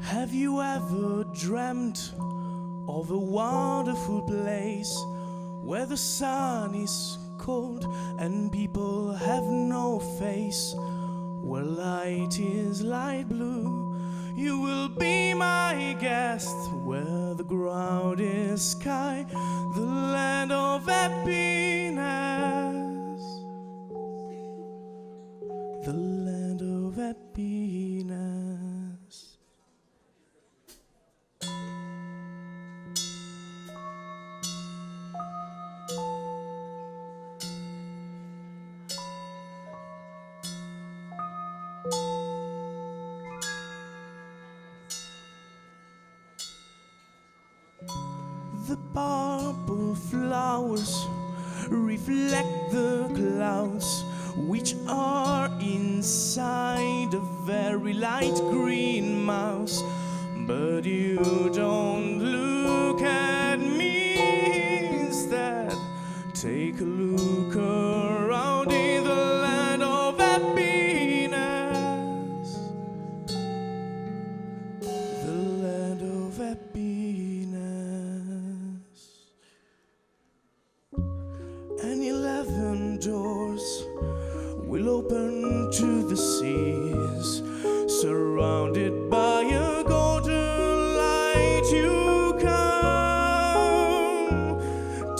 Have you ever dreamt of a wonderful place where the sun is cold and people have no face, where light is light blue? You will be my guest, where the ground is sky, the land of happiness, the land of happiness. The purple flowers reflect the clouds, which are inside a very light green mouse. But you don't look at me instead. Take a look around in the land of happiness, the land of happiness. And 11 doors will open to the seas, surrounded by a golden light. You come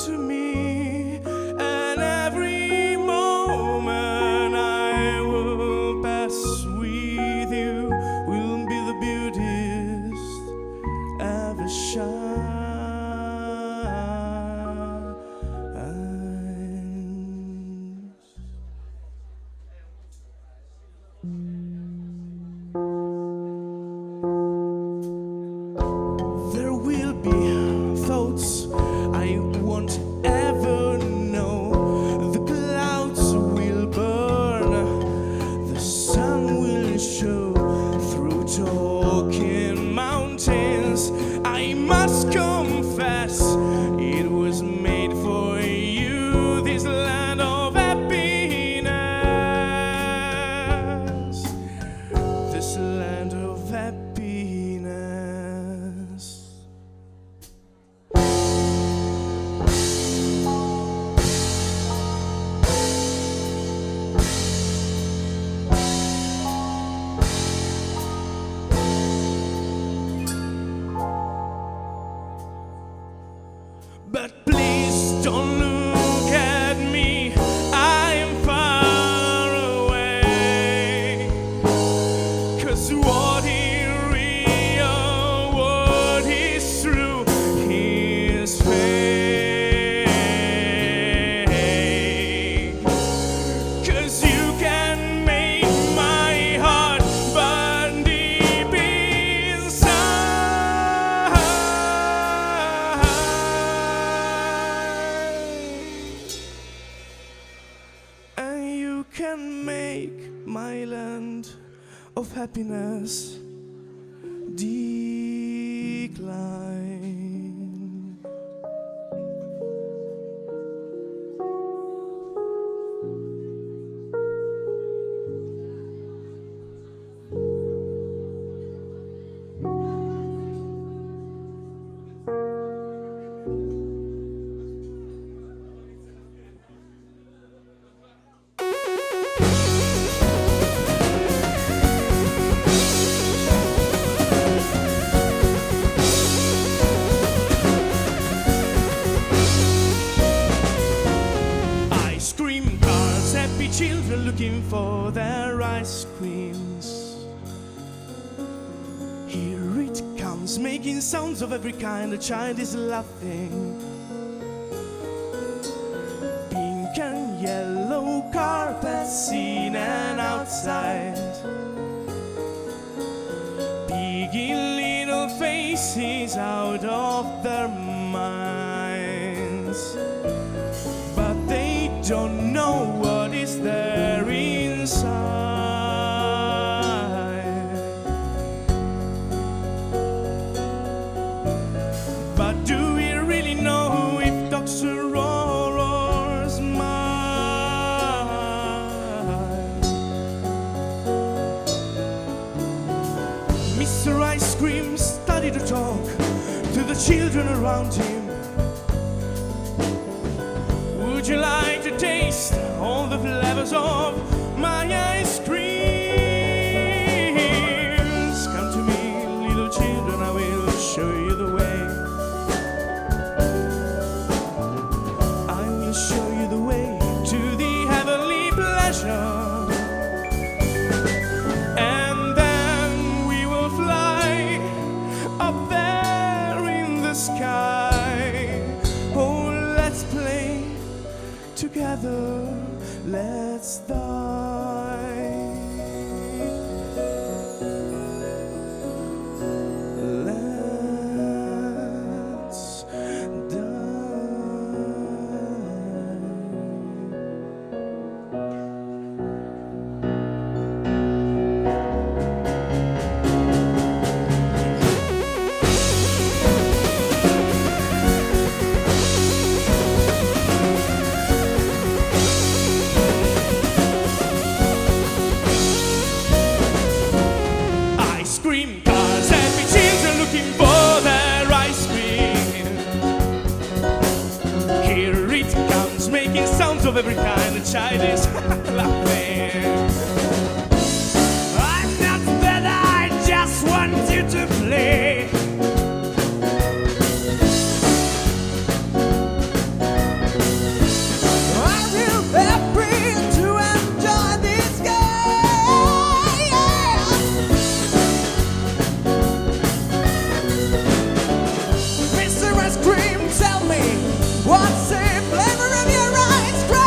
to me, and every moment I will pass with you will be the beautiest ever shine. There will be thoughts I won't ever know. The clouds will burn, the sun will show through talking mountains. I must confess, it was made for you, this land of happiness, this land of happiness. But please don't look at me, I'm far away. 'Cause what is real, what is true, is fake. 'Cause you can make my heart burn deep inside, and you can make my land of happiness decline. for their ice creams. Here it comes, making sounds of every kind. The child is laughing. Pink and yellow carpets in and outside. Piggy little faces out of their minds. But they don't know what is there inside. But do we really know if Dr. Auror's mine? Mr. Ice Cream started to talk to the children around him. Would you like to taste all the flavors of my ice creams? Come to me, little children, I will show you the way. I will show you the way to the heavenly pleasure. And then we will fly up there in the sky. Oh, let's play together, let's die. Let's of every kind. The child is laughing. I'm not bad, I just want you to play. I'm real happy to enjoy this game. Mr. Ice Cream, tell me what's the flavor of your ice cream?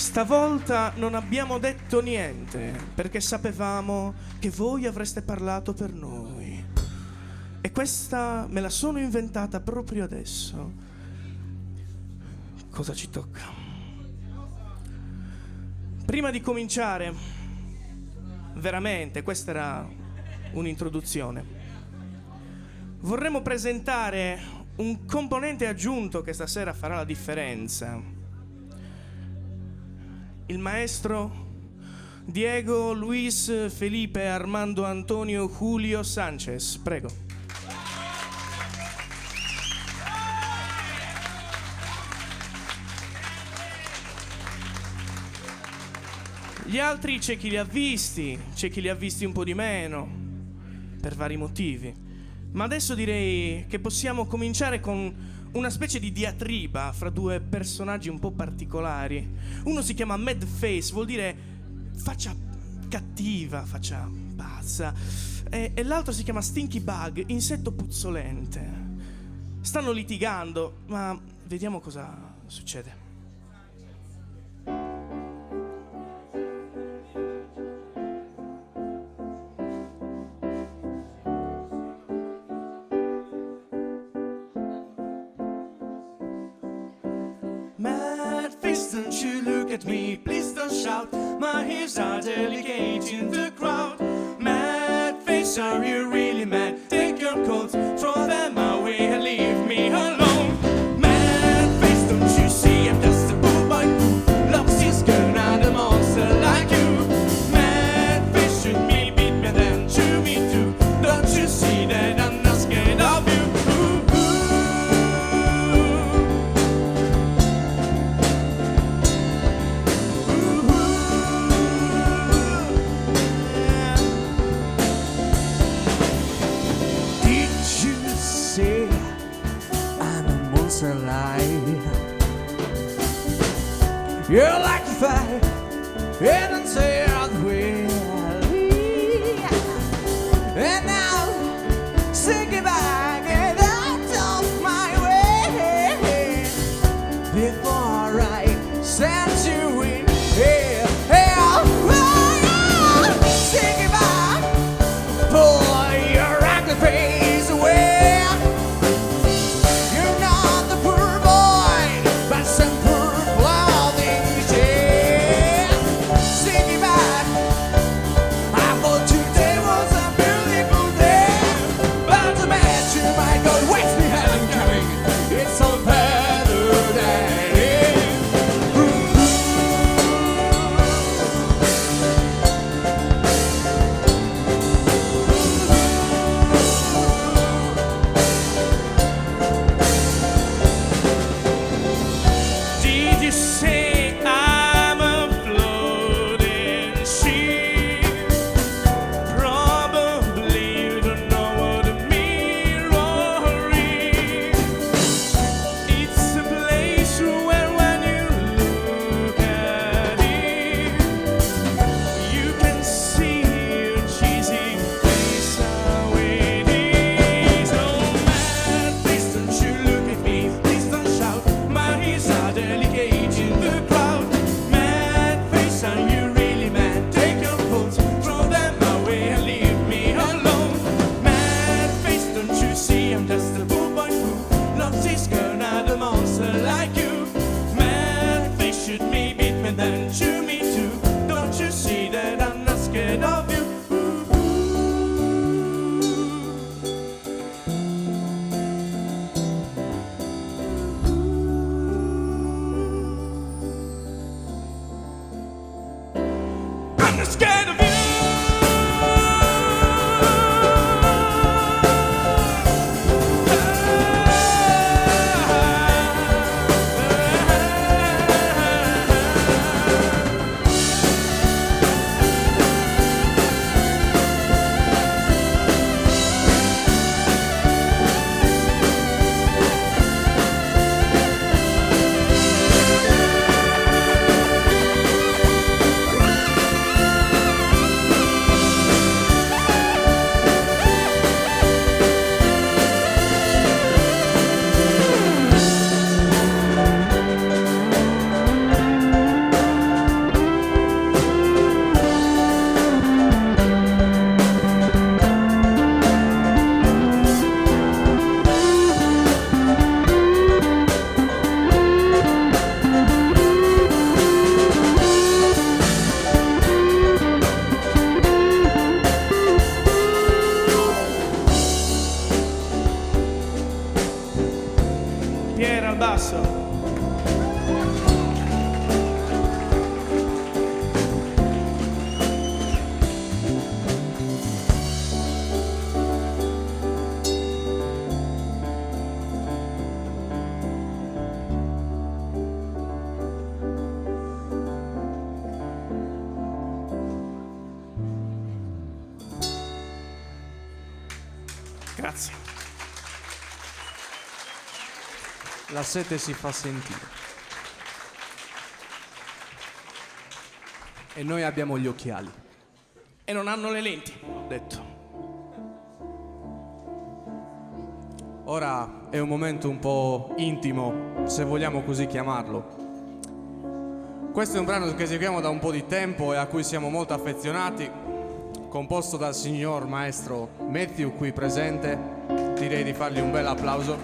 Stavolta non abbiamo detto niente perché sapevamo che voi avreste parlato per noi. E questa me la sono inventata proprio adesso. Cosa ci tocca? Prima di cominciare, veramente, questa era un'introduzione. Vorremmo presentare un componente aggiunto che stasera farà la differenza. Il maestro Diego Luis Felipe Armando Antonio Julio Sanchez, prego. Gli altri c'è chi li ha visti, c'è chi li ha visti un po' di meno, per vari motivi. Ma adesso direi che possiamo cominciare con una specie di diatriba fra due personaggi un po' particolari. Uno si chiama Mad Face, vuol dire faccia cattiva, faccia pazza, e l'altro si chiama Stinky Bug, insetto puzzolente. Stanno litigando, ma vediamo cosa succede. Don't you look at me, please don't shout. My ears are delicate in the crowd. Mad face, are you really mad? Take your coats, throw them away and leave me alone. Mad face, don't you see I'm just a poor boy who loves his girl and a monster like you. Mad face, should me beat me then chew me too. Don't you see that I'm not scared of you? You like to fight, and don't say I'd win. And now, say goodbye, get out of my way before I send you in. Hey, hey, oh, say goodbye, pull your ugly face away. You're not the poor boy, but some poor clothing. Grazie. La sete si fa sentire. E noi abbiamo gli occhiali. E non hanno le lenti, ho detto. Ora è un momento un po' intimo, se vogliamo così chiamarlo. Questo è un brano che eseguiamo da un po' di tempo e a cui siamo molto affezionati, composto dal signor maestro Matthew qui presente. Direi di fargli un bel applauso.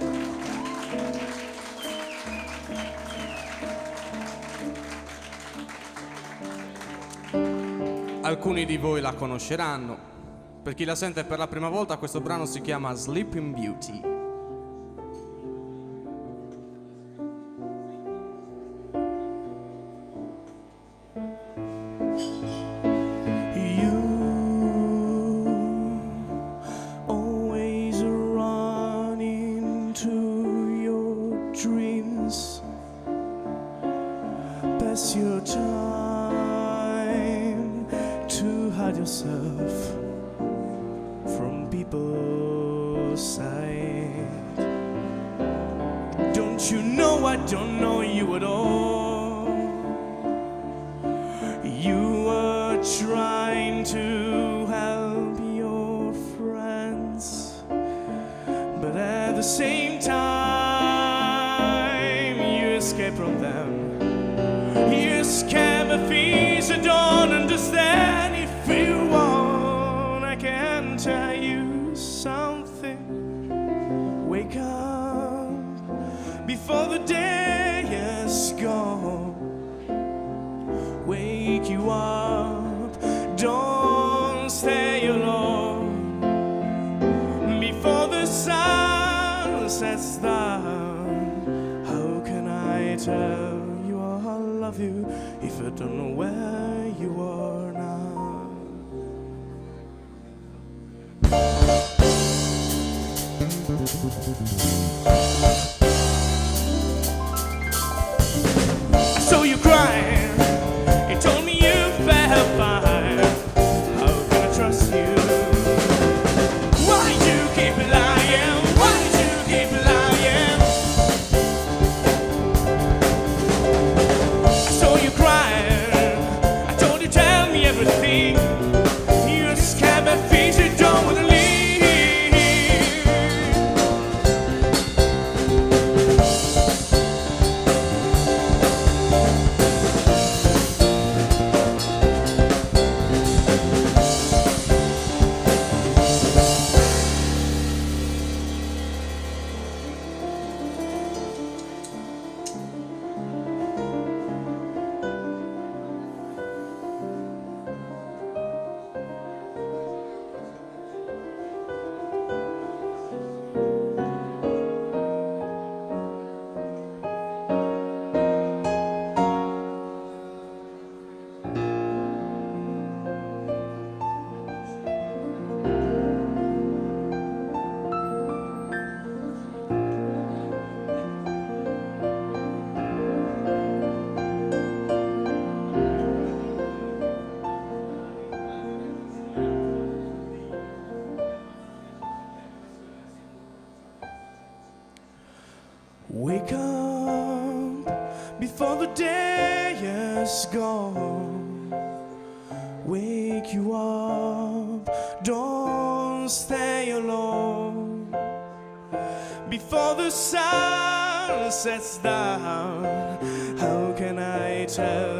Alcuni di voi la conosceranno. Per chi la sente per la prima volta, questo brano si chiama Sleeping Beauty. Wake up before the day is gone. Wake you up, don't stay alone. Before the sun sets down, how can I tell you I love you if I don't know where you are now? Wake up before the day is gone. Wake you up, don't stay alone. Before the sun sets down, how can I tell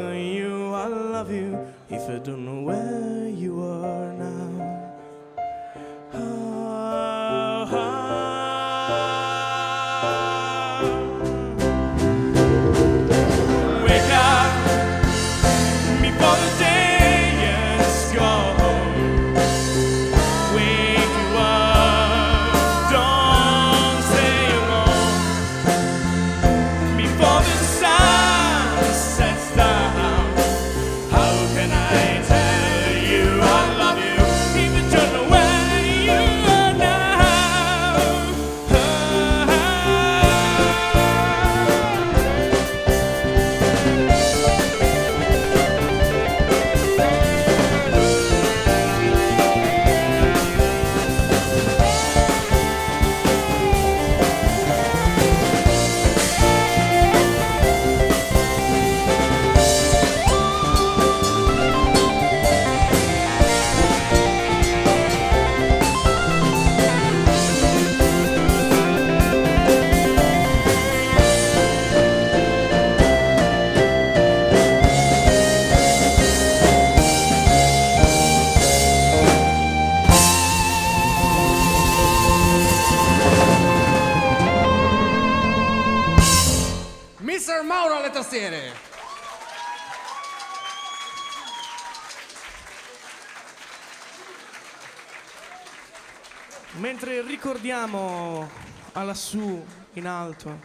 Mentre ricordiamo a lassù in alto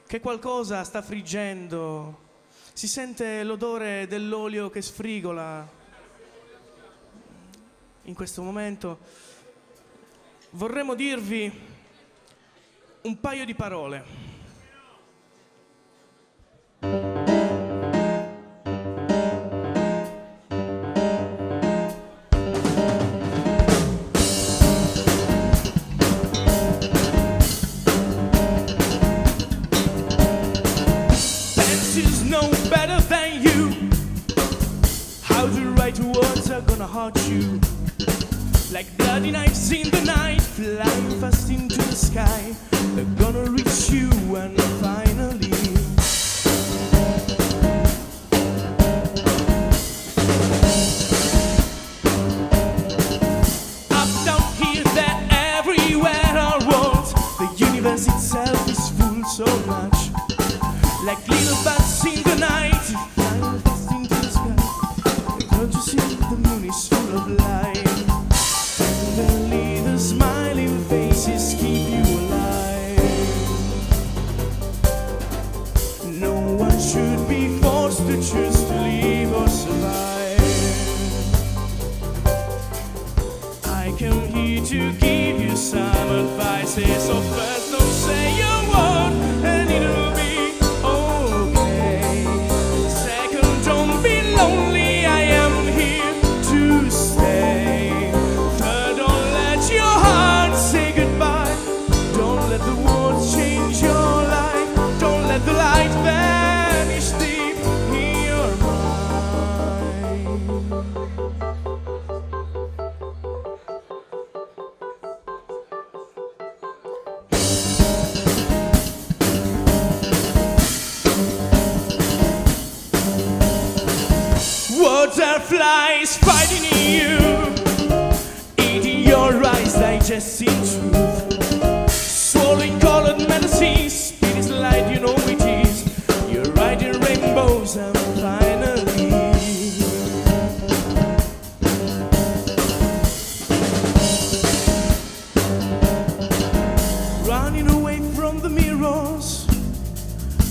che qualcosa sta friggendo, si sente l'odore dell'olio che sfrigola. In questo momento vorremmo dirvi un paio di parole. You like bloody knives in the night, flying fast into the sky. They're gonna reach you and finally up, down, here, there, everywhere our world. The universe itself is full so much, like little bats in the night, flying fast into the sky. Don't you see the moon is full of light? Tenderly the smiling faces keep you alive. No one should be forced to choose to live or survive. I came here to give you some advices. So first don't say a word and it'll be okay. Second, don't be lonely, the light vanish deep in your mind. Words are flies fighting you, eating your eyes, digesting truth, swallowing colored medicines. Light, you know it is. You're riding rainbows and finally running away from the mirrors.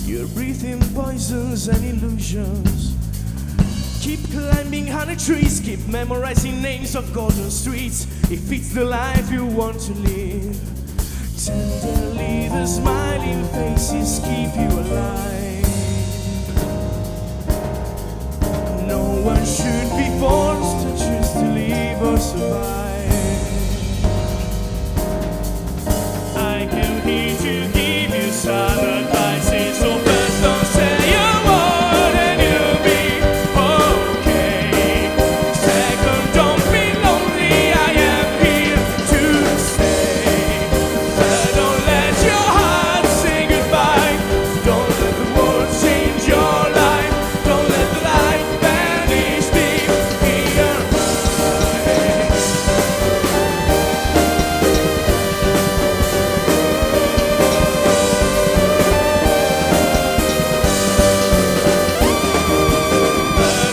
You're breathing poisons and illusions. Keep climbing honey trees, keep memorizing names of golden streets. If it's the life you want to live, tenderly the smiling faces keep you alive. No one should be forced to choose to live or survive. I came here to give you some advices. So first don't say a word and you'll be okay. Second, don't be lonely, I am here to stay. Third, don't let your heart say goodbye. Don't let the world change your life. Don't let the light vanish deep in your mind.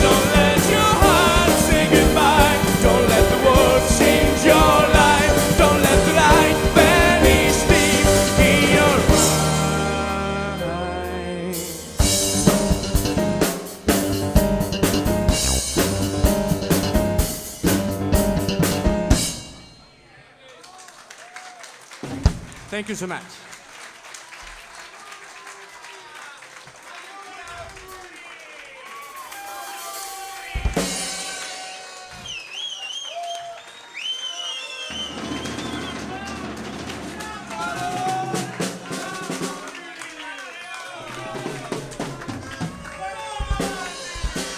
Don't let your heart say goodbye. Don't let the world change your life. Don't let the light vanish deep in your mind. Thank you so much.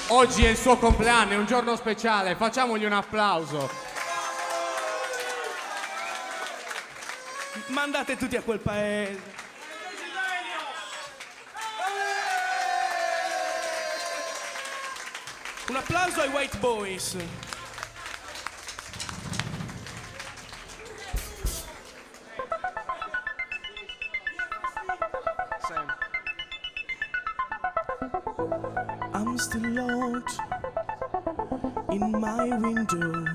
Oggi è il suo compleanno, è un giorno speciale, facciamogli un applauso. Mandate tutti a quel paese. Un applauso ai White Boys. I'm still out in my window,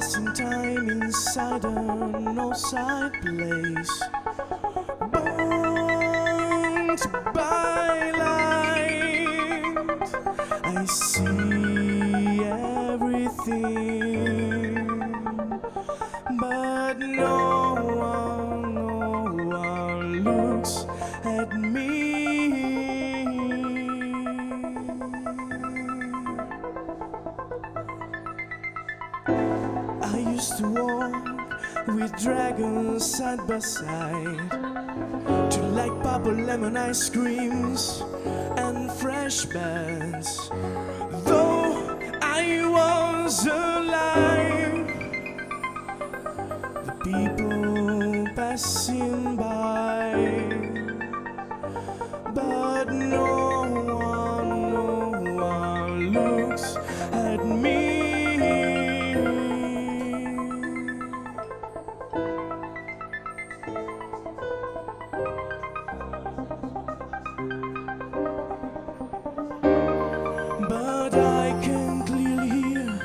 passing time inside a no-side place, bound by light. I see everything, but no one looks at me. I used to walk with dragons side by side, to like bubble lemon ice creams and fresh beds. Though I was alive, the people passing by, but no one looks at me. But I can clearly hear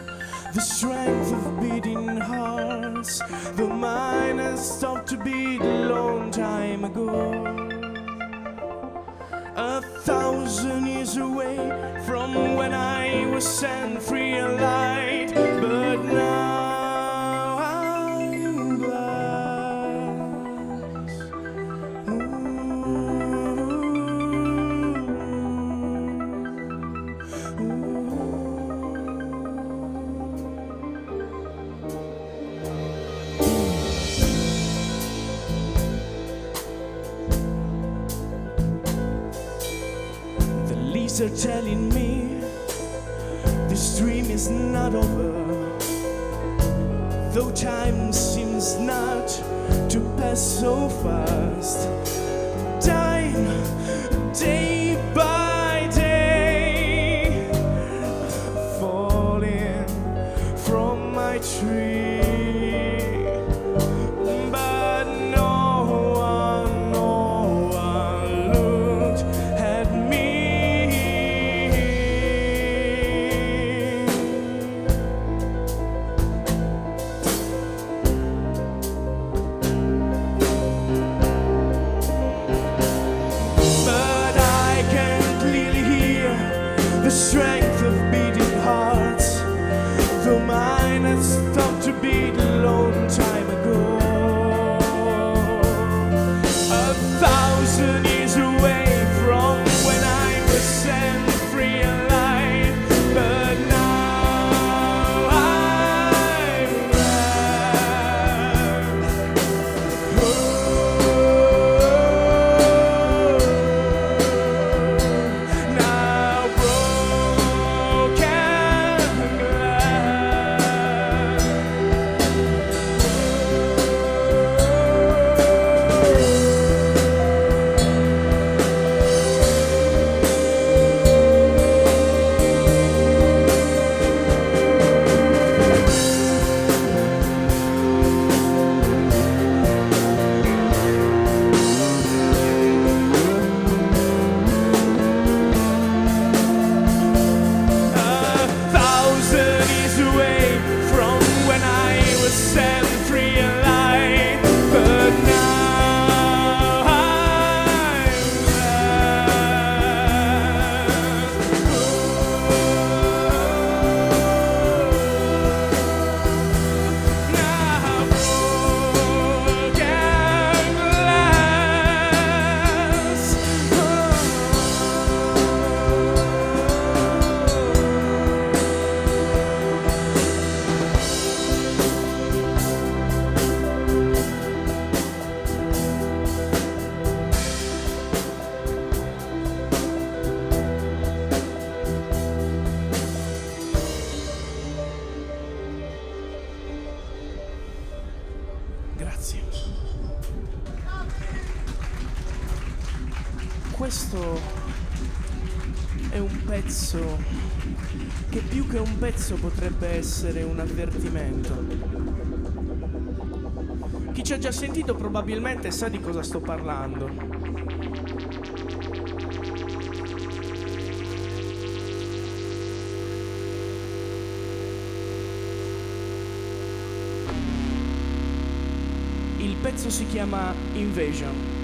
the strength of beating hearts. The mine has stopped to beat a long time ago. 1,000 years away from when I was set free and light. But now I'm glass. The leaves are telling me this dream is not over, though time seems not to pass so fast. Time, day by day, falling from my tree. But no one looked at me. But I can clearly hear the strength of beating hearts. The mine has stopped to beat a long time ago. 1,000 years away from when I was set free and light. But now I'm now broken Questo è un pezzo che più che un pezzo potrebbe essere un avvertimento. Chi ci ha già sentito probabilmente sa di cosa sto parlando. pezzo si chiama Invasion.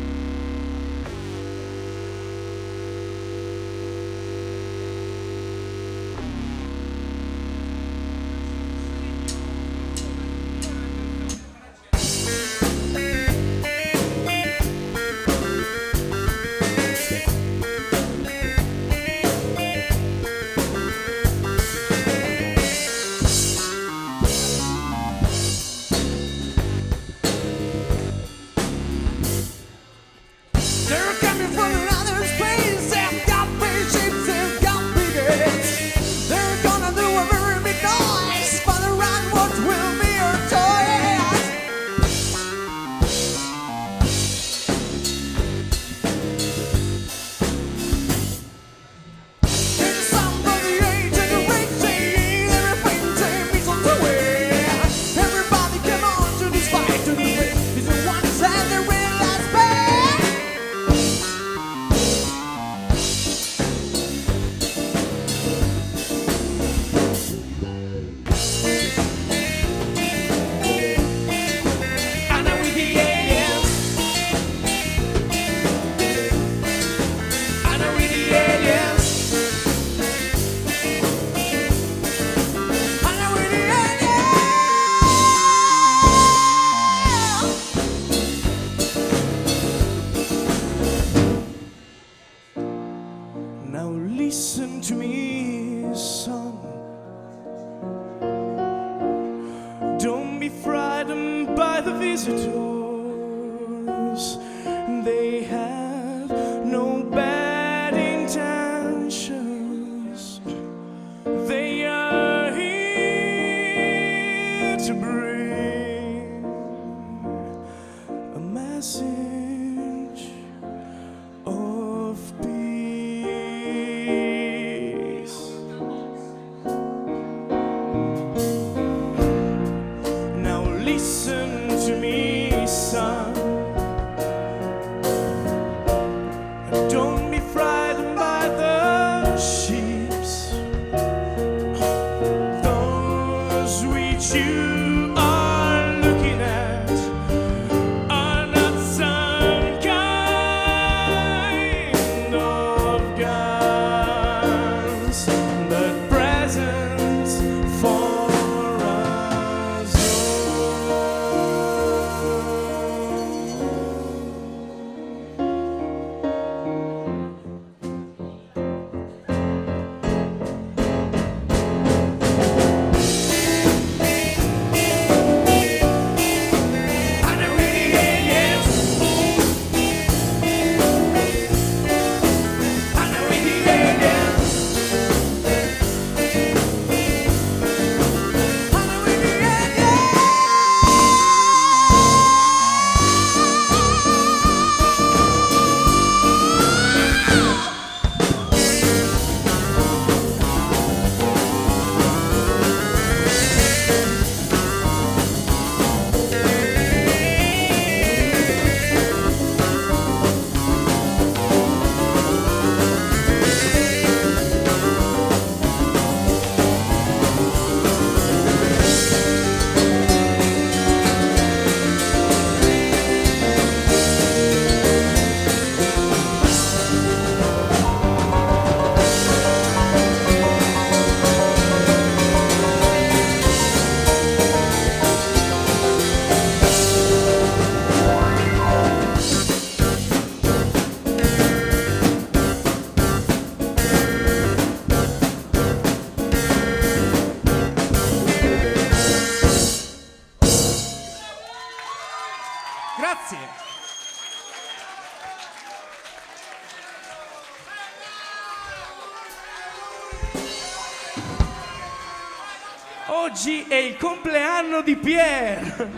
Oggi è il compleanno di Pierre.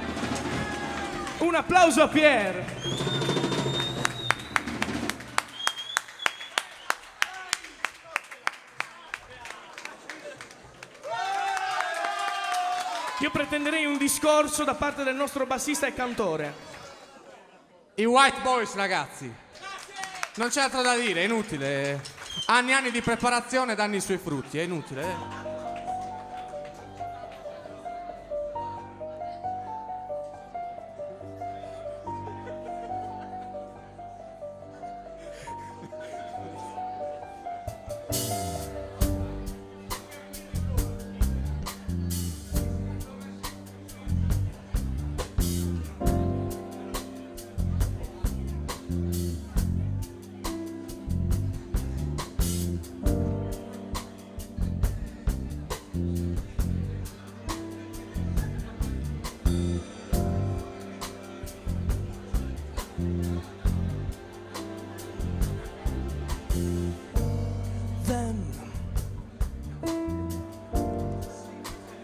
Un applauso a Pierre. Io pretenderei un discorso da parte del nostro bassista e cantore. I White Boys, ragazzi. Non c'è altro da dire, è inutile. Anni e anni di preparazione danno i suoi frutti, è inutile.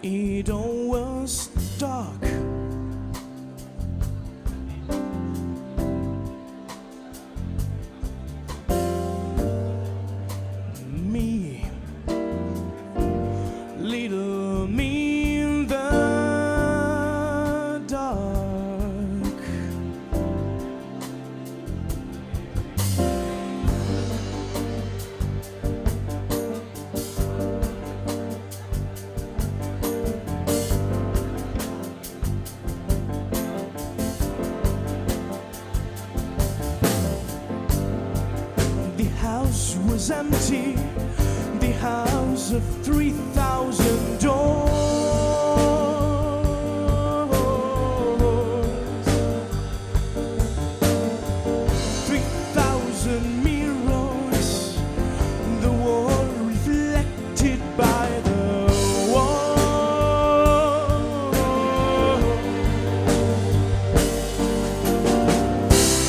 it all was dark. Me, little me in the dark. The house was empty, the house of 3,000 doors. 3,000 mirrors, the wall reflected by the wall.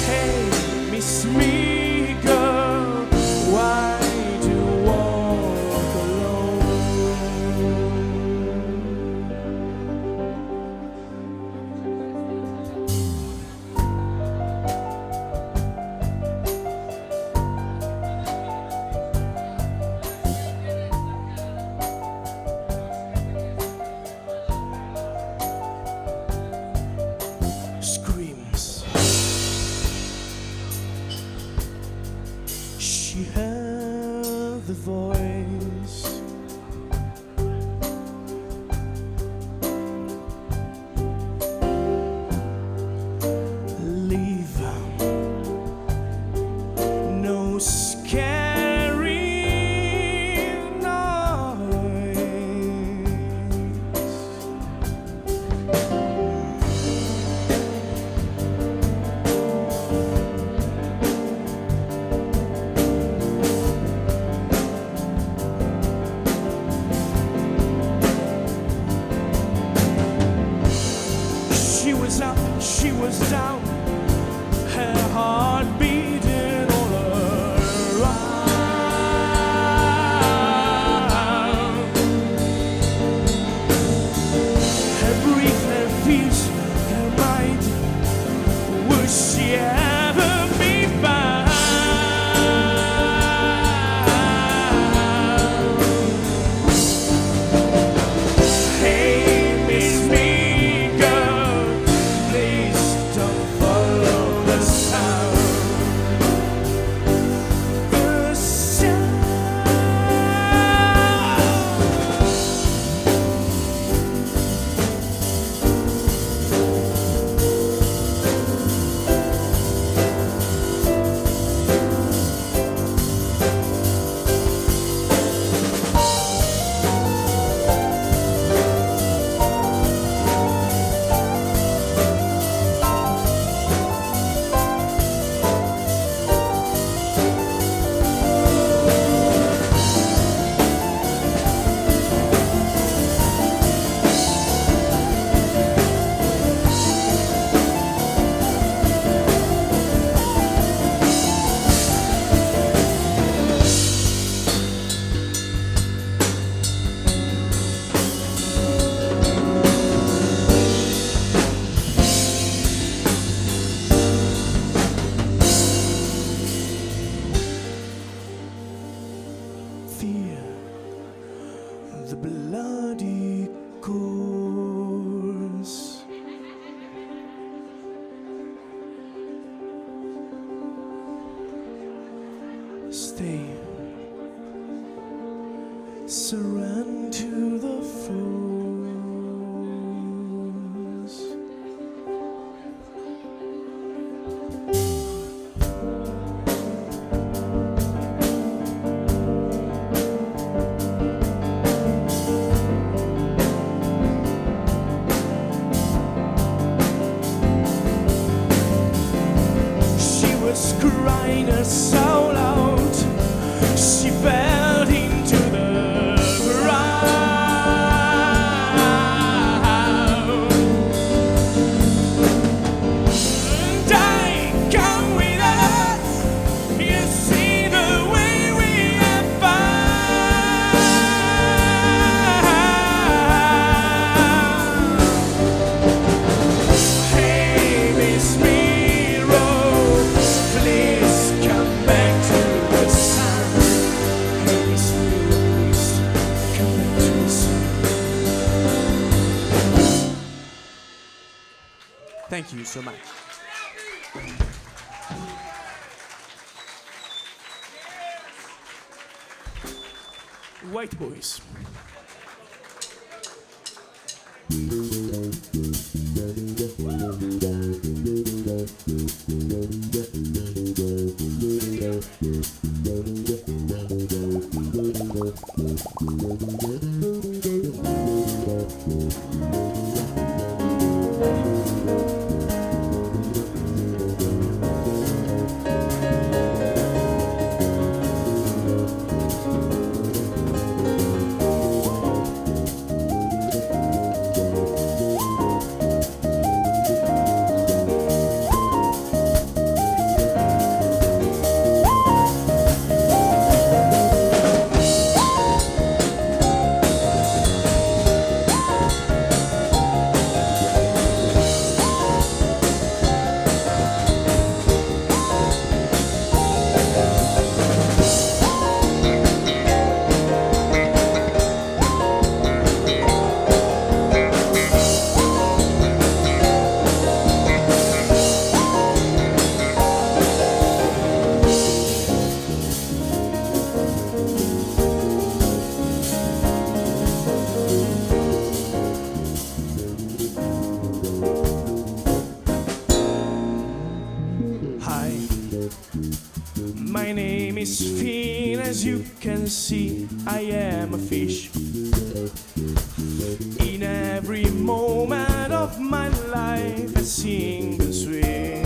Hey, miss me, girl, why do you walk alone? Screams. She heard the voice. Leave. No scary noise. She was up, she was down, her heart beating all around. Her breath, her fears, her mind, would she ever be found? Hey, miss me, girl, please don't follow the sound. The sound. Fear the bloody course. Stay, surrender to the force. She was crying her soul out. She fell into the ground. Thank you so much. White boys. My name is Fino, as you can see, I am a fish. In every moment of my life I sing and swim.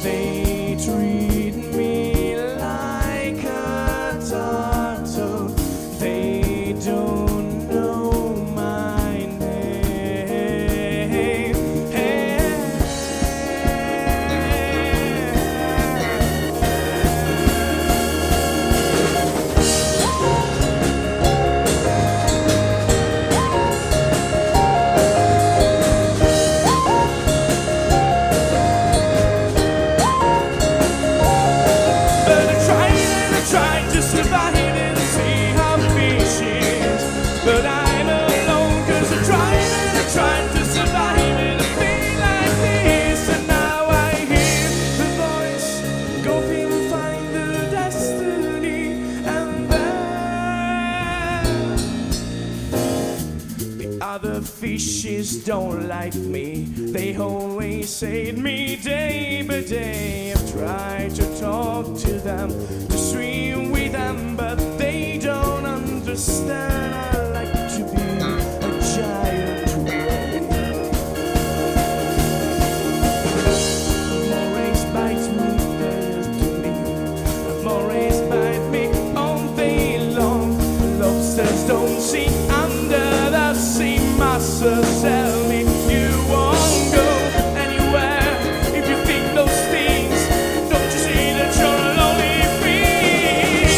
They treat me like a turtle, they don't know my name. But I tried to survive and see how fish is. But I'm alone, 'cause I tried to survive in a thing like this. And now I hear the voice, go feel and find the destiny. And then the other fishes don't like me, they always hate me day by day. I've tried to talk to them, to swim with them, but they don't understand. I like to be a giant whale. Morays bite me, there's to me. Morays bite me all day long. Lobsters don't see under the sea. Mussels tell me you won't go anywhere if you think those things. Don't you see that you're a lonely fish?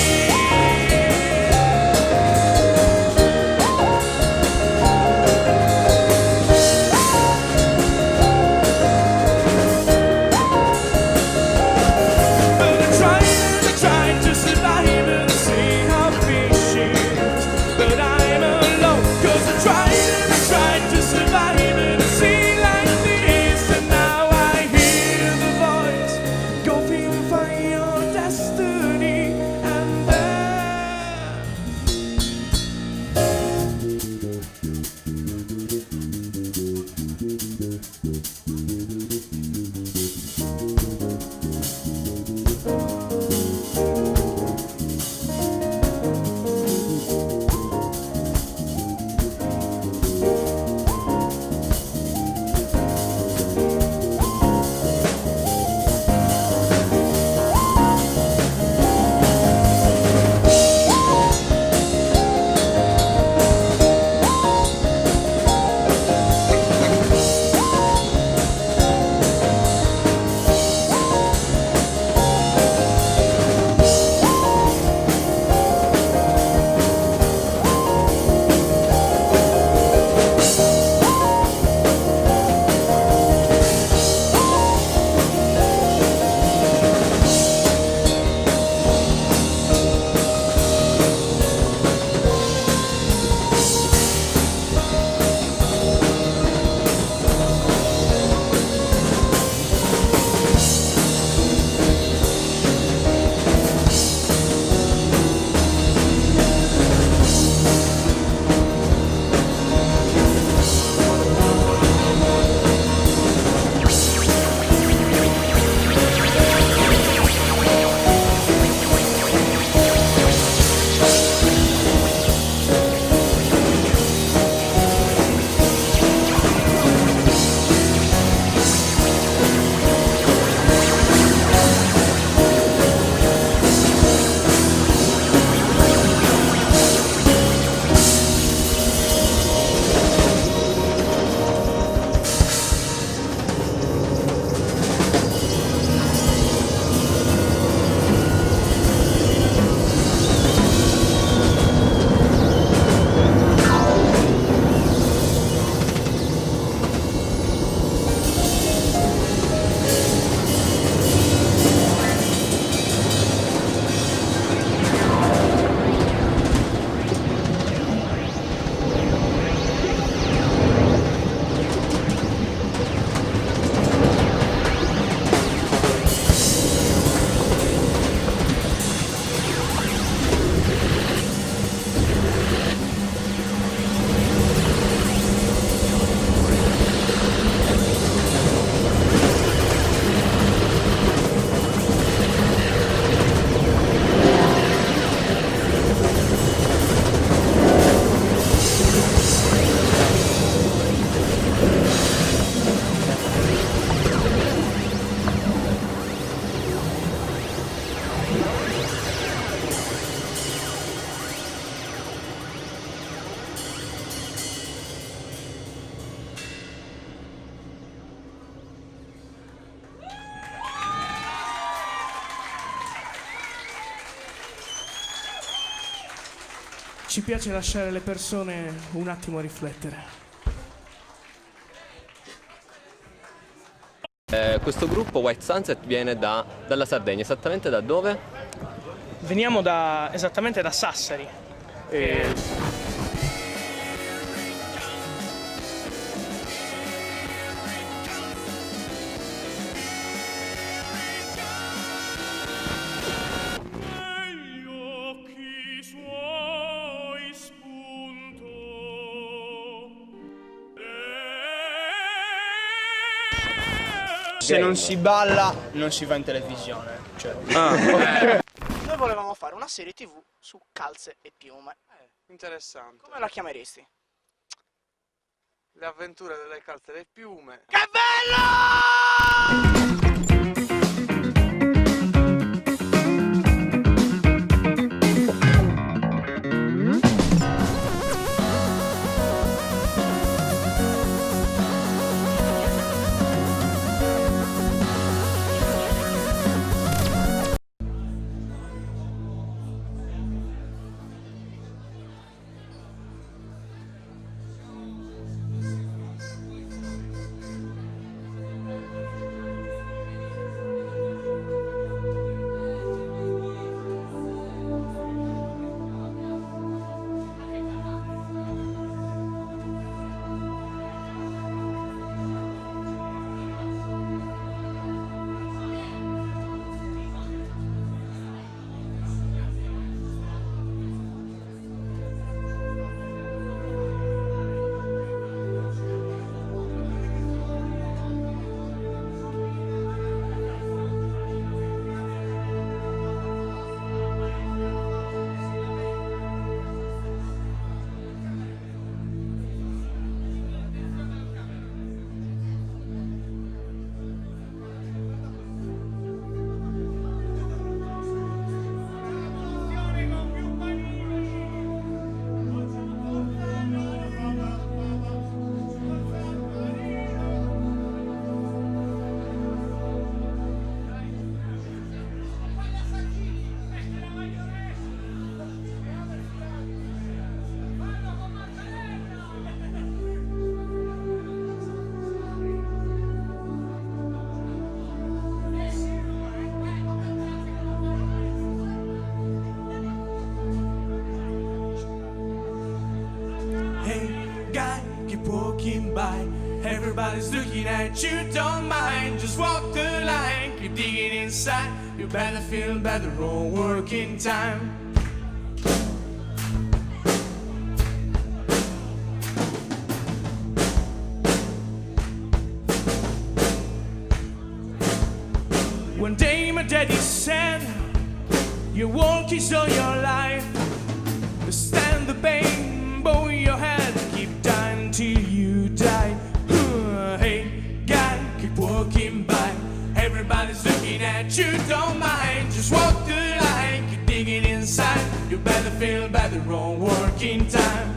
Ci piace lasciare le persone un attimo a riflettere. Questo gruppo White Sunset viene dalla Sardegna, esattamente da dove? Veniamo esattamente da Sassari. Se non si balla non si va in televisione. Cioè. Noi volevamo fare una serie TV su calze e piume. Interessante. Come la chiameresti? Le avventure delle calze e delle piume. Che bello! Walking by, everybody's looking at you, don't mind, just walk the line, keep digging inside, you better feel better on working time. One day my daddy said, your work is all your life, stand the pain, bow your head, keep dying till you die. Hey, guy, keep walking by. Everybody's looking at you, don't mind. Just walk the line, keep digging inside. You better feel better on working time.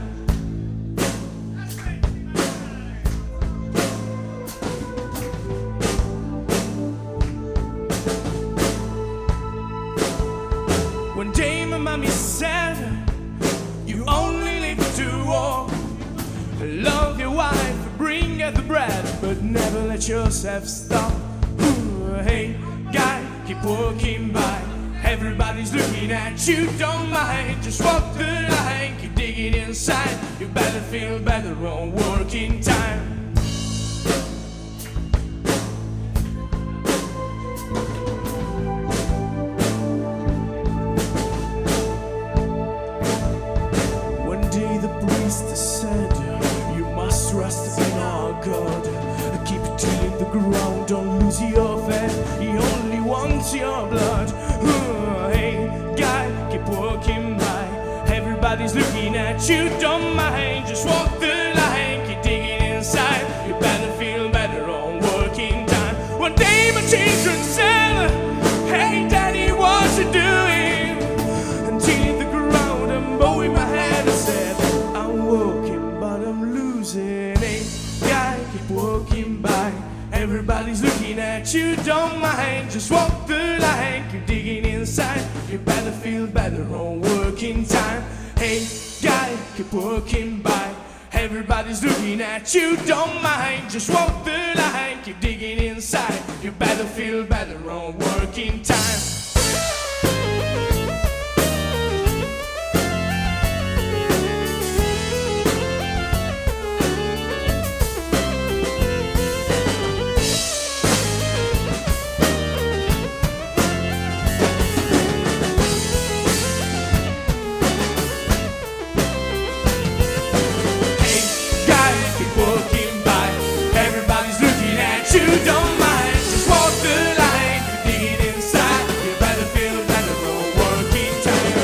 One day my mommy said, you only live to walk. Love your wife, bring her the bread, but never let yourself stop. Hey, guy, keep walking by. Everybody's looking at you, don't mind. Just walk the line, keep digging inside. You better feel better on working time. One day the priest said, you must trust in our God. Keep tilling the ground, don't lose your faith. He only wants your blood. Hey, guy, keep walking by. Everybody's looking at you, don't mind. Just walk the line, keep digging inside. You better feel better on working time. One day my children said, hey, daddy, what's you doing? And tilling the ground and bowing my head, I said, I'm walking, but I'm losing. Hey, guy, keep walking by. Everybody's looking at you, don't mind. Just walk the line, keep digging inside. You better feel better on working time. Hey, guy, keep walking by. Everybody's looking at you, don't mind, just walk the line, keep digging inside. You better feel better on working time. Don't mind, just walk the line, keep digging inside. You better feel better on working time.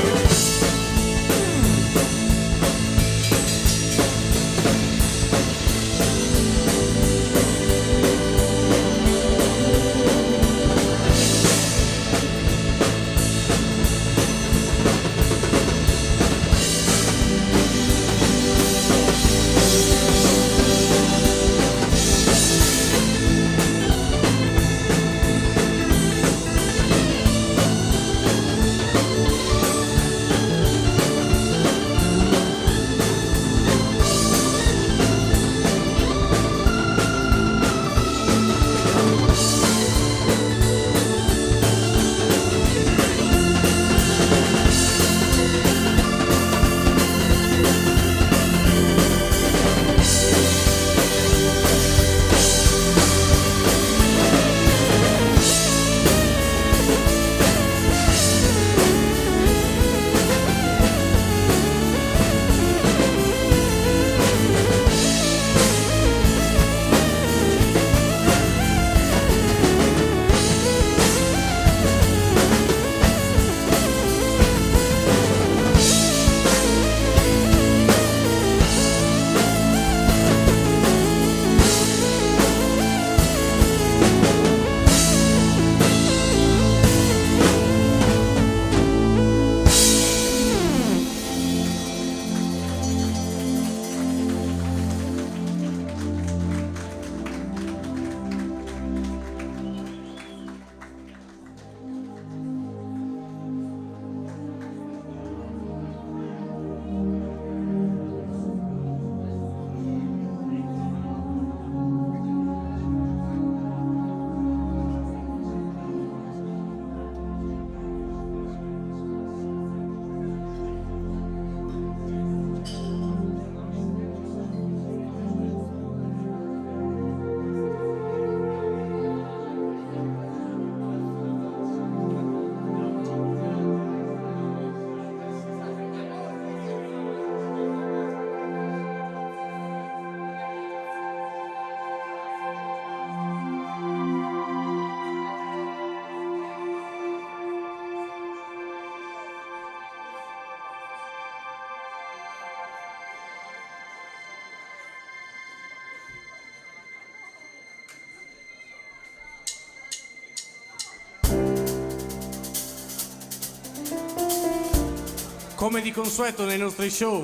Come di consueto nei nostri show,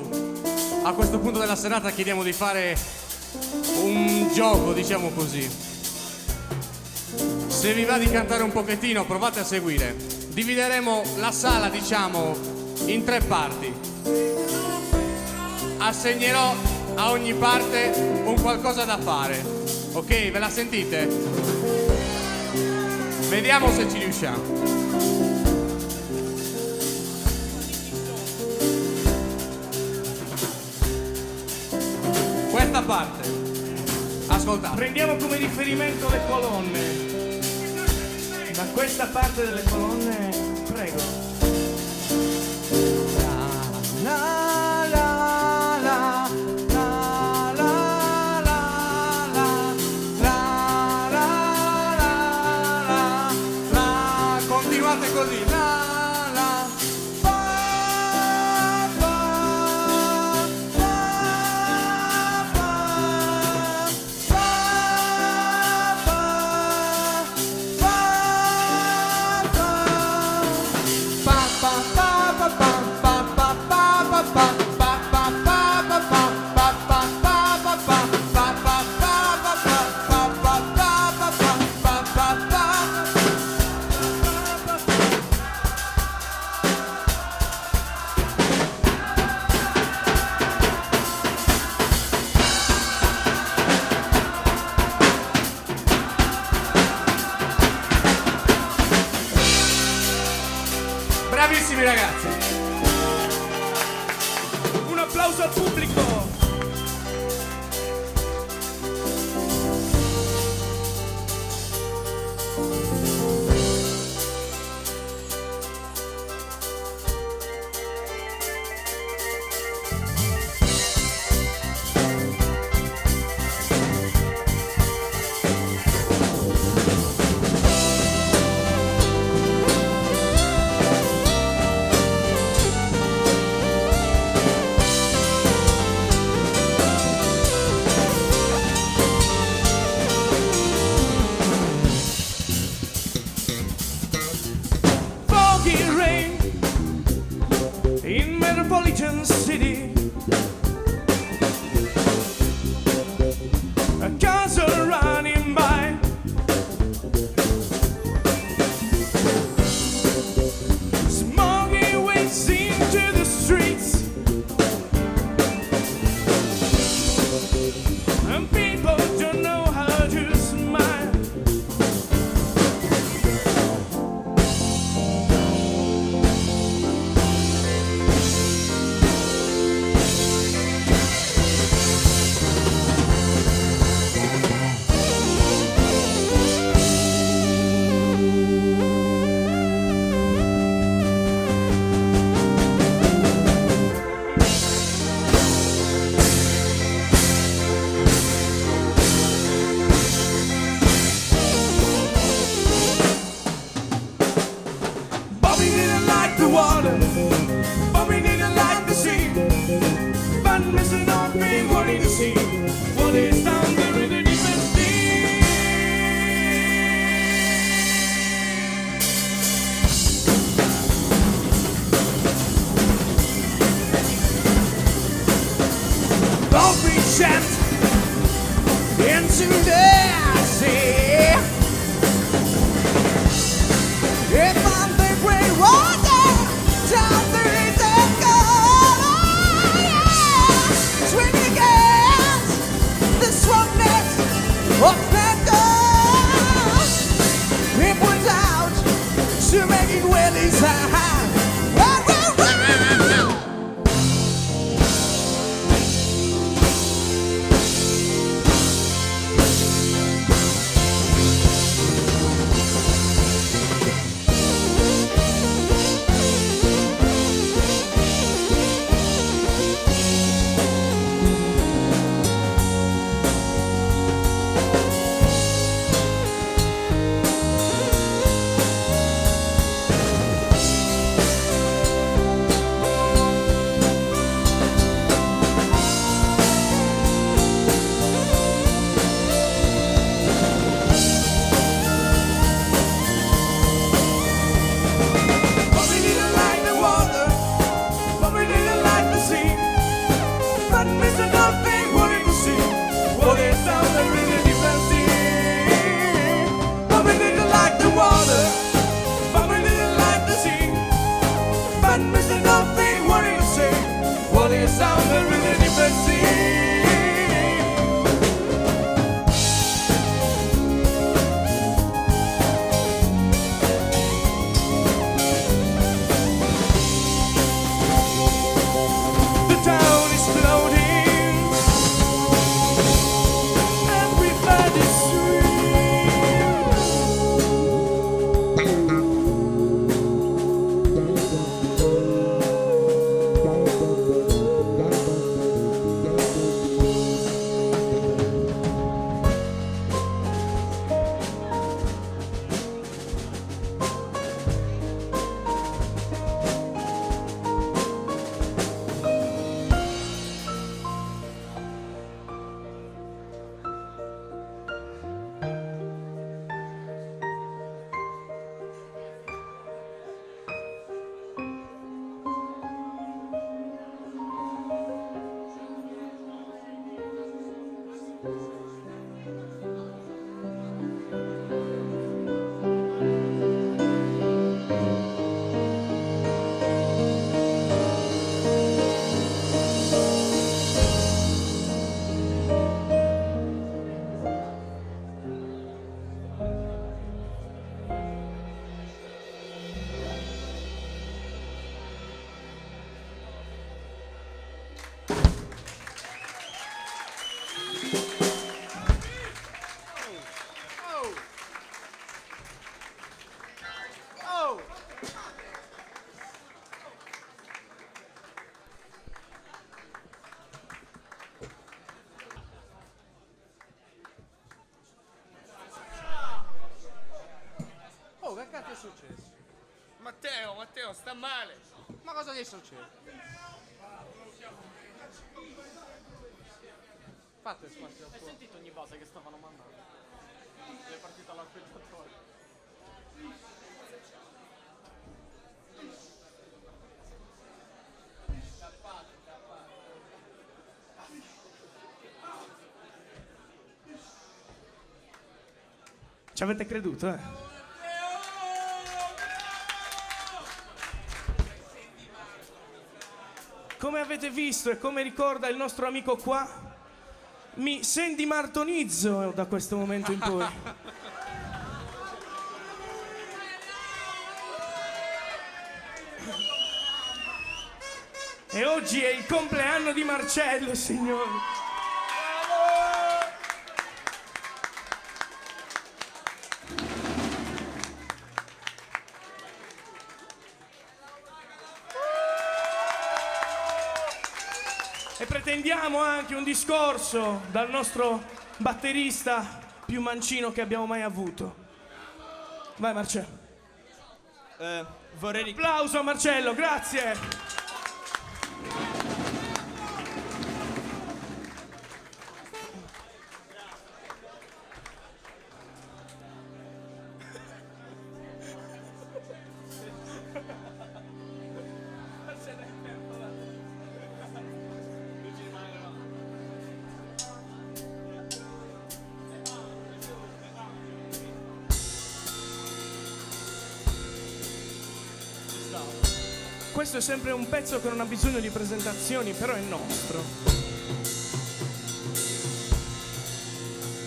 a questo punto della serata chiediamo di fare un gioco, diciamo così. Se vi va di cantare un pochettino, provate a seguire. Divideremo la sala, diciamo, in 3 parti. Assegnerò a ogni parte un qualcosa da fare. Ok, ve la sentite? Vediamo se ci riusciamo. Questa parte, ascoltate. Prendiamo come riferimento le colonne. Da questa parte delle colonne, prego. La la la la la la la la la la. Continuate così. Bravissimi ragazzi. Un applauso al pubblico. Metropolitan city, cars are running by, smoky waves into the streets, and people don't know how to smile. Into the sea. If I'm the great water down there the yeah. Swing against the strongness of mankind. We put out to make it well inside. successo? Matteo, sta male. Ma cosa gli è successo? Fate spazio. Hai sentito ogni base che stavano mandando? È partita l'arpeggiatore. Ci avete creduto, eh? Come avete visto e come ricorda il nostro amico qua, mi sendimartonizzo da questo momento in poi. E oggi è il compleanno di Marcello, signori. E pretendiamo anche un discorso dal nostro batterista più mancino che abbiamo mai avuto. Vai Marcello. Vorrei Applauso a Marcello, grazie. Questo è sempre un pezzo che non ha bisogno di presentazioni, però è nostro.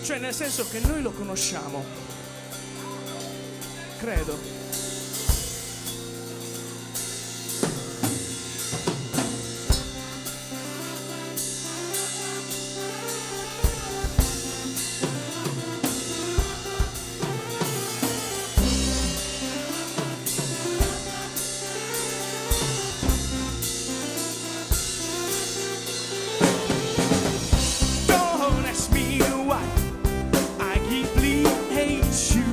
Cioè, nel senso che noi lo conosciamo. Credo. Don't ask me why I deeply hate you.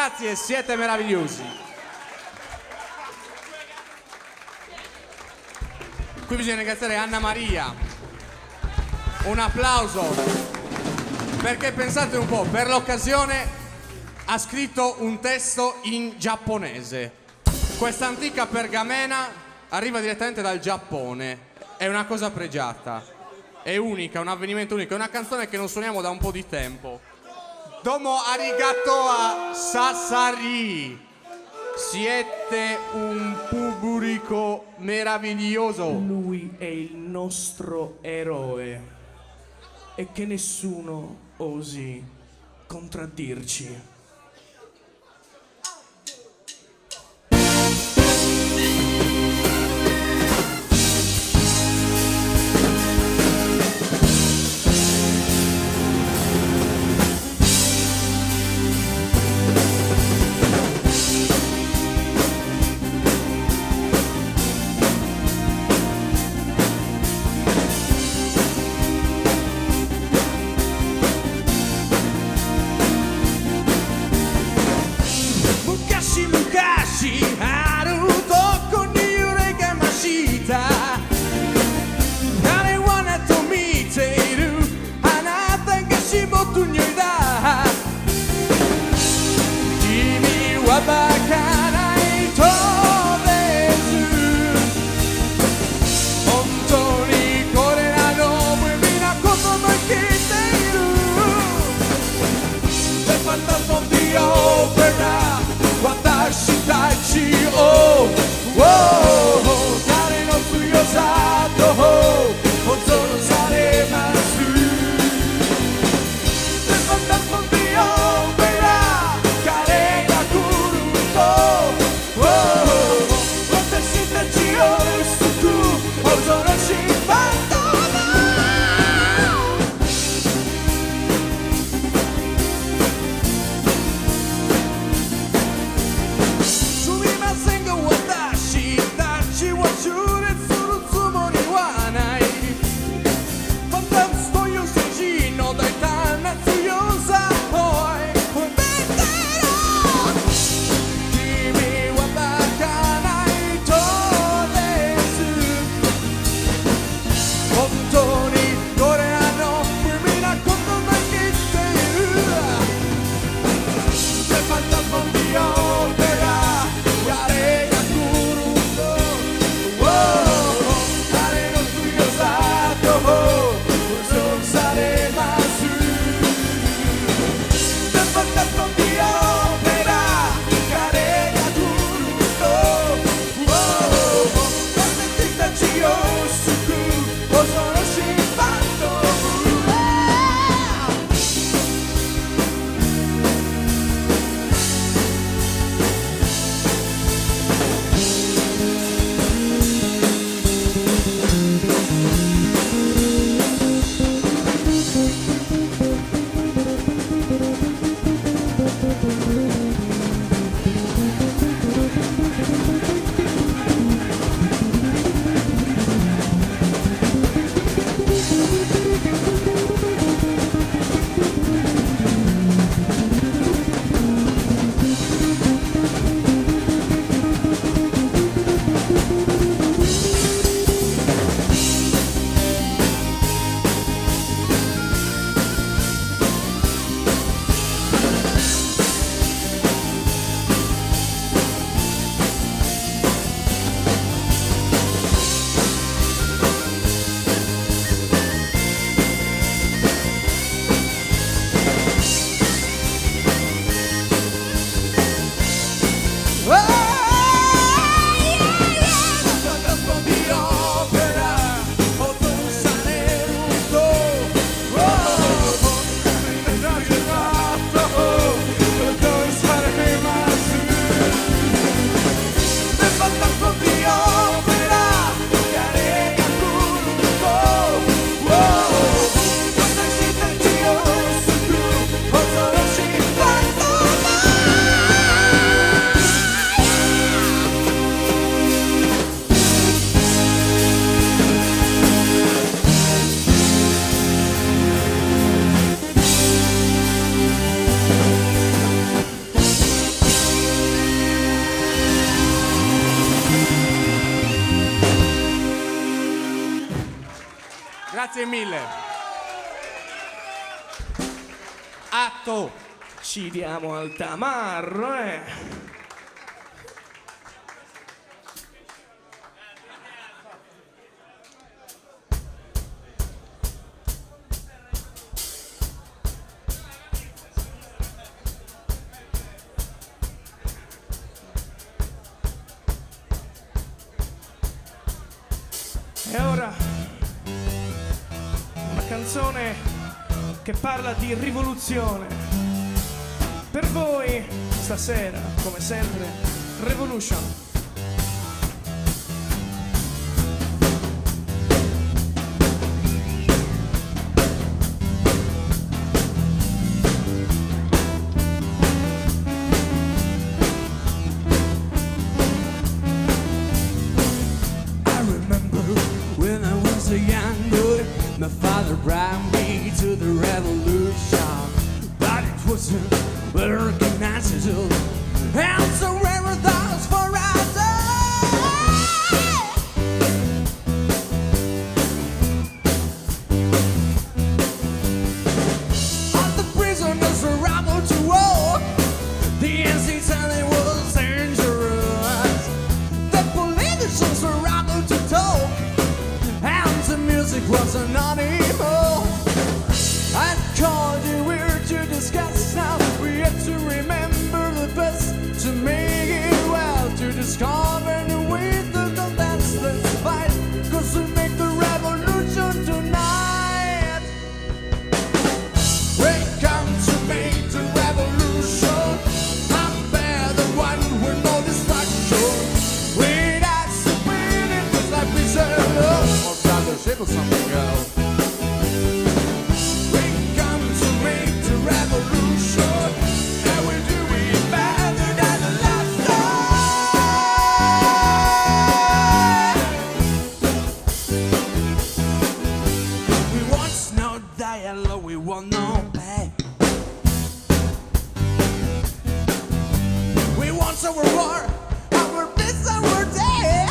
ragazzi e siete meravigliosi. Qui bisogna ringraziare Anna Maria. Un applauso. Perché pensate un po', per l'occasione ha scritto un testo in giapponese. Questa antica pergamena arriva direttamente dal Giappone. È una cosa pregiata. È unica, un avvenimento unico. È una canzone che non suoniamo da un po' di tempo. Domo arigato a Sassari. Siete un pubblico meraviglioso. Lui è il nostro eroe e che nessuno osi contraddirci. Grazie mille. Atto. Ci diamo al tamarro, eh. E ora una canzone che parla di rivoluzione. Per voi stasera, come sempre, Revolution. My father brought me to the revolution, but it wasn't working as usual. And so where those for us? All the prisoners were able to walk. The NC it was dangerous. The politicians were able to talk. And the music wasn't anymore. I called you here to discuss now. We have to remember the best, to make it well, to discover new ways to contest this fight. Cause we make the revolution tonight. We come to make the revolution. I'm better one with no distraction. We got to win it just like we said. Or something else. We come to make the revolution, and we do it better than the last time. We want no dialogue, we want no pay. We want our war, our peace, our day.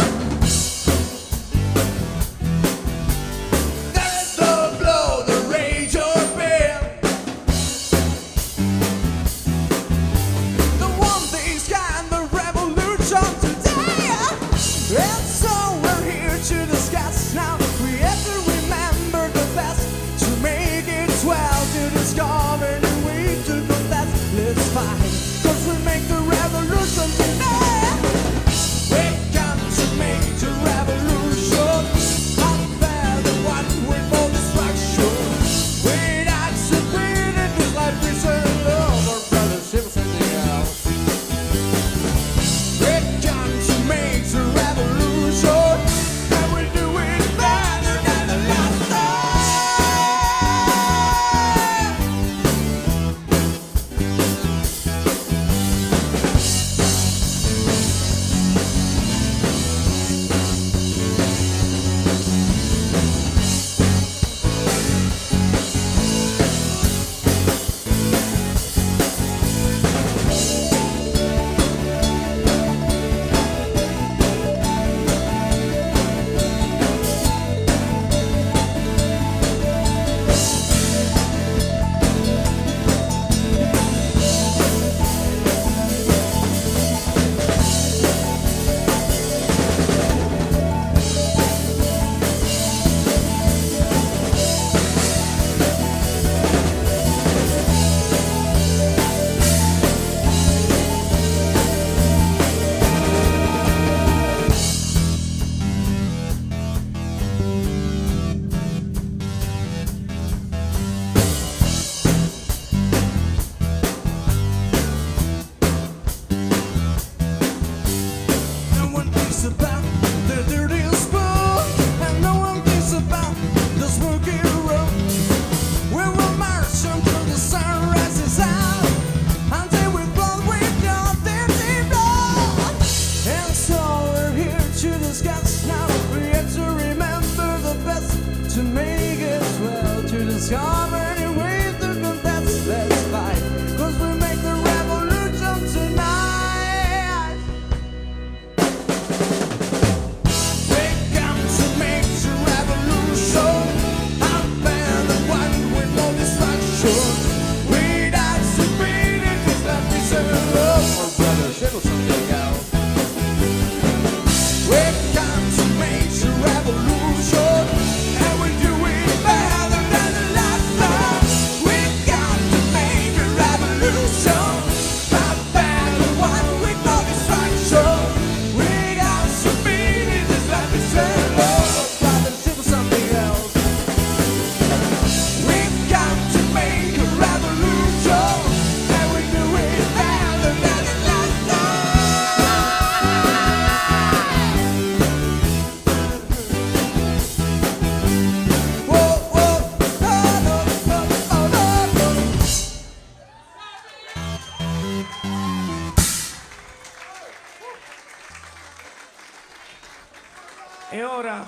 ora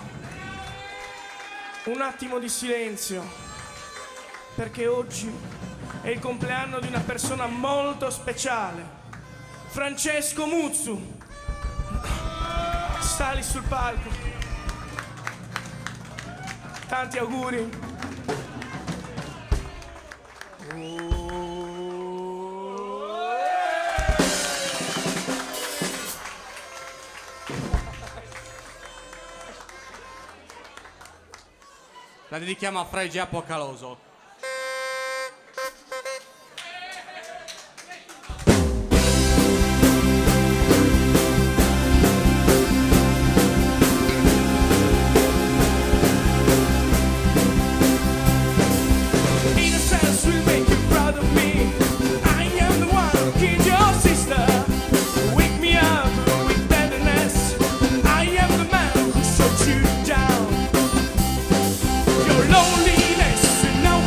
un attimo di silenzio, perché oggi è il compleanno di una persona molto speciale, Francesco Muzzu. Sali sul palco. Tanti auguri. La dedichiamo a Fra Giappo Caloso. Loneliness, no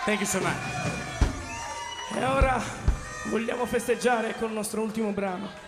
Thank you so much. E ora vogliamo festeggiare con il nostro ultimo brano.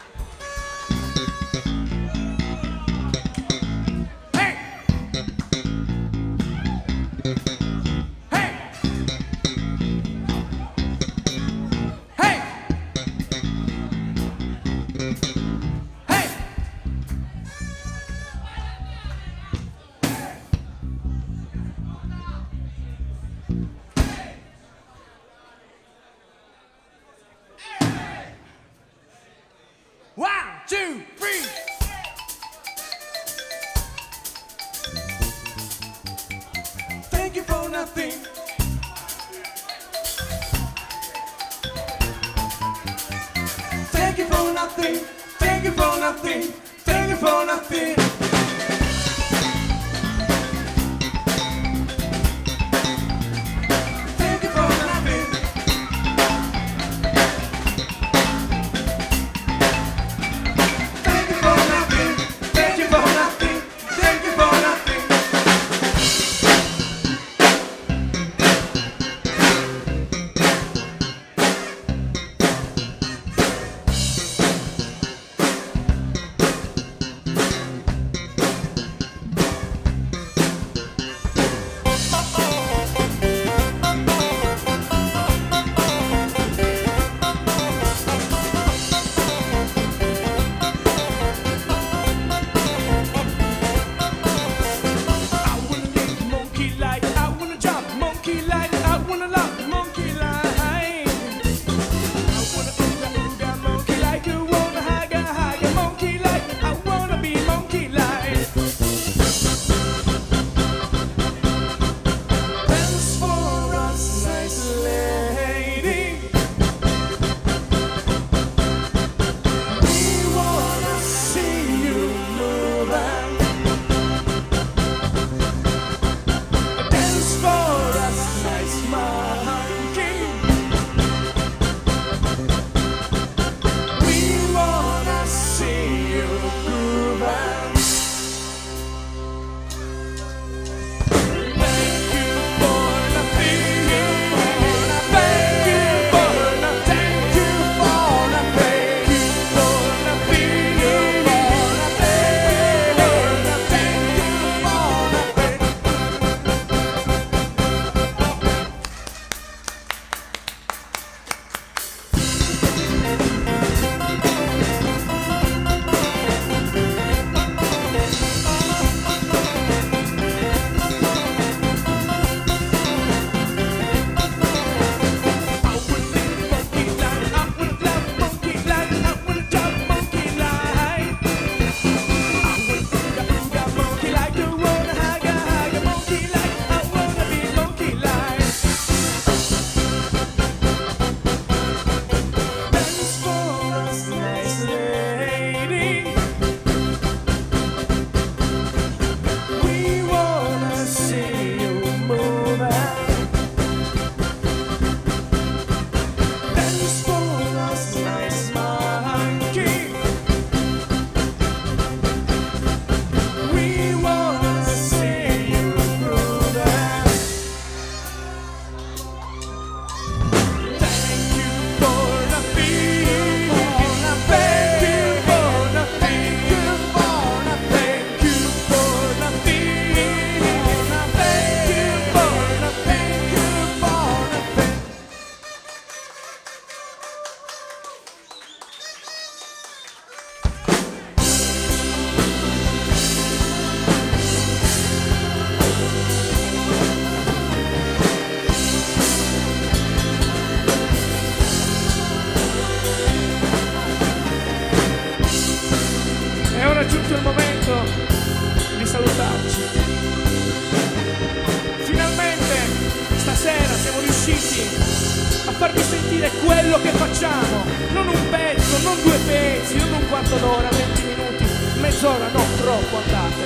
farvi sentire quello che facciamo, non un pezzo, non due pezzi, non un quarto d'ora, 20 minuti, mezz'ora, no, troppo, andate.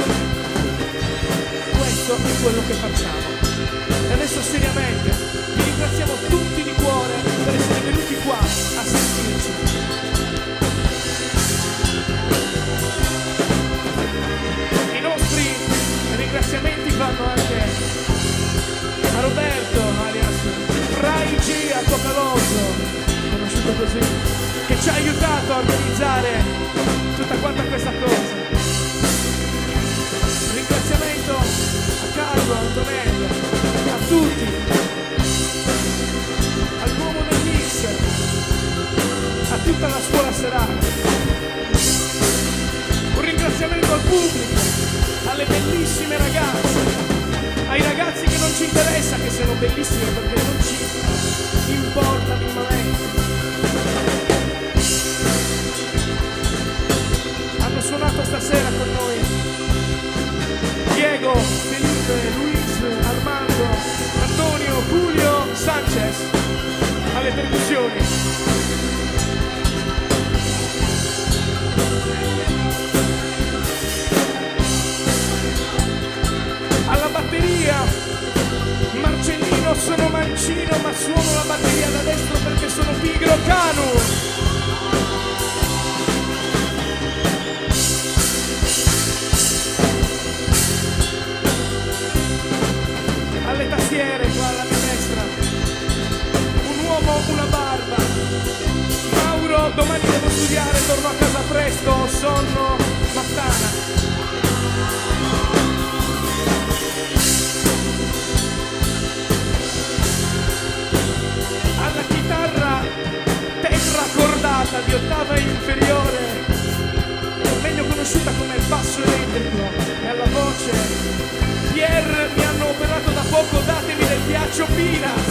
Questo è quello che facciamo. E adesso seriamente vi ringraziamo tutti di cuore per essere venuti qua a sentirci. I nostri ringraziamenti vanno anche a Roberto alias che ci ha aiutato a organizzare tutta quanta questa cosa. Ringraziamento a Carlo, a Antonello, a tutti, all'uomo del mix, a tutta la Squola Serale. Un ringraziamento al pubblico, alle bellissime ragazze, ai ragazzi che non ci interessa che siano bellissimi perché non ci importa minimamente. Hanno suonato stasera con noi Diego, Felipe, Luis, Armando, Antonio, Julio, Sanchez alle percussioni. Alla batteria Marcellino, sono mancino ma suono la batteria da destro perché sono pigro, Canu. Alle tastiere qua alla mia destra un uomo, una barba, Mauro. Domani devo studiare, torno a casa presto, ho sonno, Mattana. Alla chitarra tetracordata di ottava inferiore, meglio conosciuta come il basso elettrico, e alla voce Pierre, mi hanno operato da poco, datemi del ghiaccio Pina.